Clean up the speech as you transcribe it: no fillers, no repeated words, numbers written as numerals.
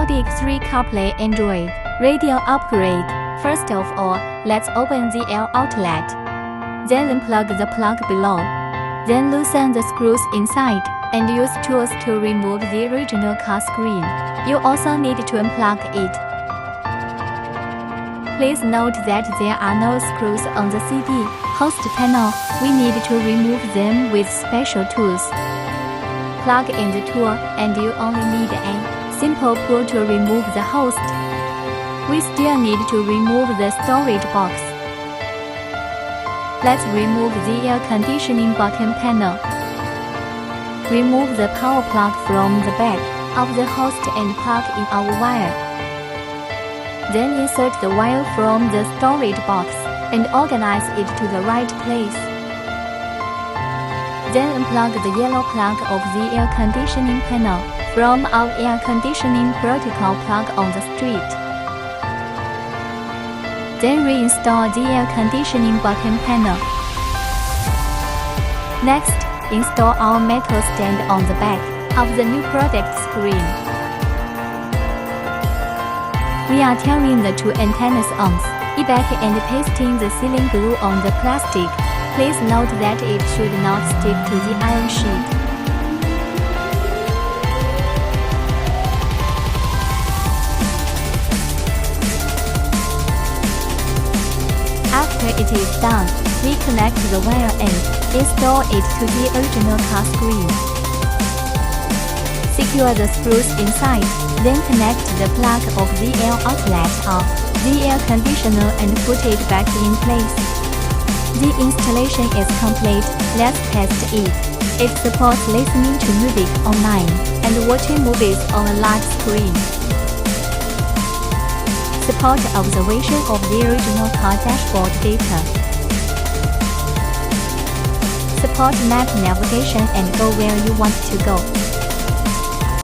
Audi Q3 Carplay Android radio upgrade. First of all, let's open the L outlet. Then unplug the plug below. Then loosen the screws inside and use tools to remove the original car screen. You also need to unplug it. Please note that there are no screws on the CD host panel. We need to remove them with special tools. Plug in the tool and you only need a simple pull to remove the host. We still need to remove the storage box. Let's remove the air conditioning bottom panel. Remove the power plug from the back of the host and plug in our wire. Then insert the wire from the storage box and organize it to the right place. Then unplug the yellow plug of the air conditioning panel from our air conditioning protocol plug on the street. Then reinstall the air conditioning bottom panel. Next, install our metal stand on the back of the new product screen. We are tearing the two antennas off the back and pasting the sealing glue on the plastic. Please note that it should not stick to the iron sheet. After it is done, reconnect the wire and install it to the original car screen. Secure the screws inside, then connect the plug of the air outlet of the air conditioner and put it back in place. The installation is complete. Let's test it. It supports listening to music online and watching movies on a large screen. Support observation of the original car dashboard data. Support map navigation and go where you want to go.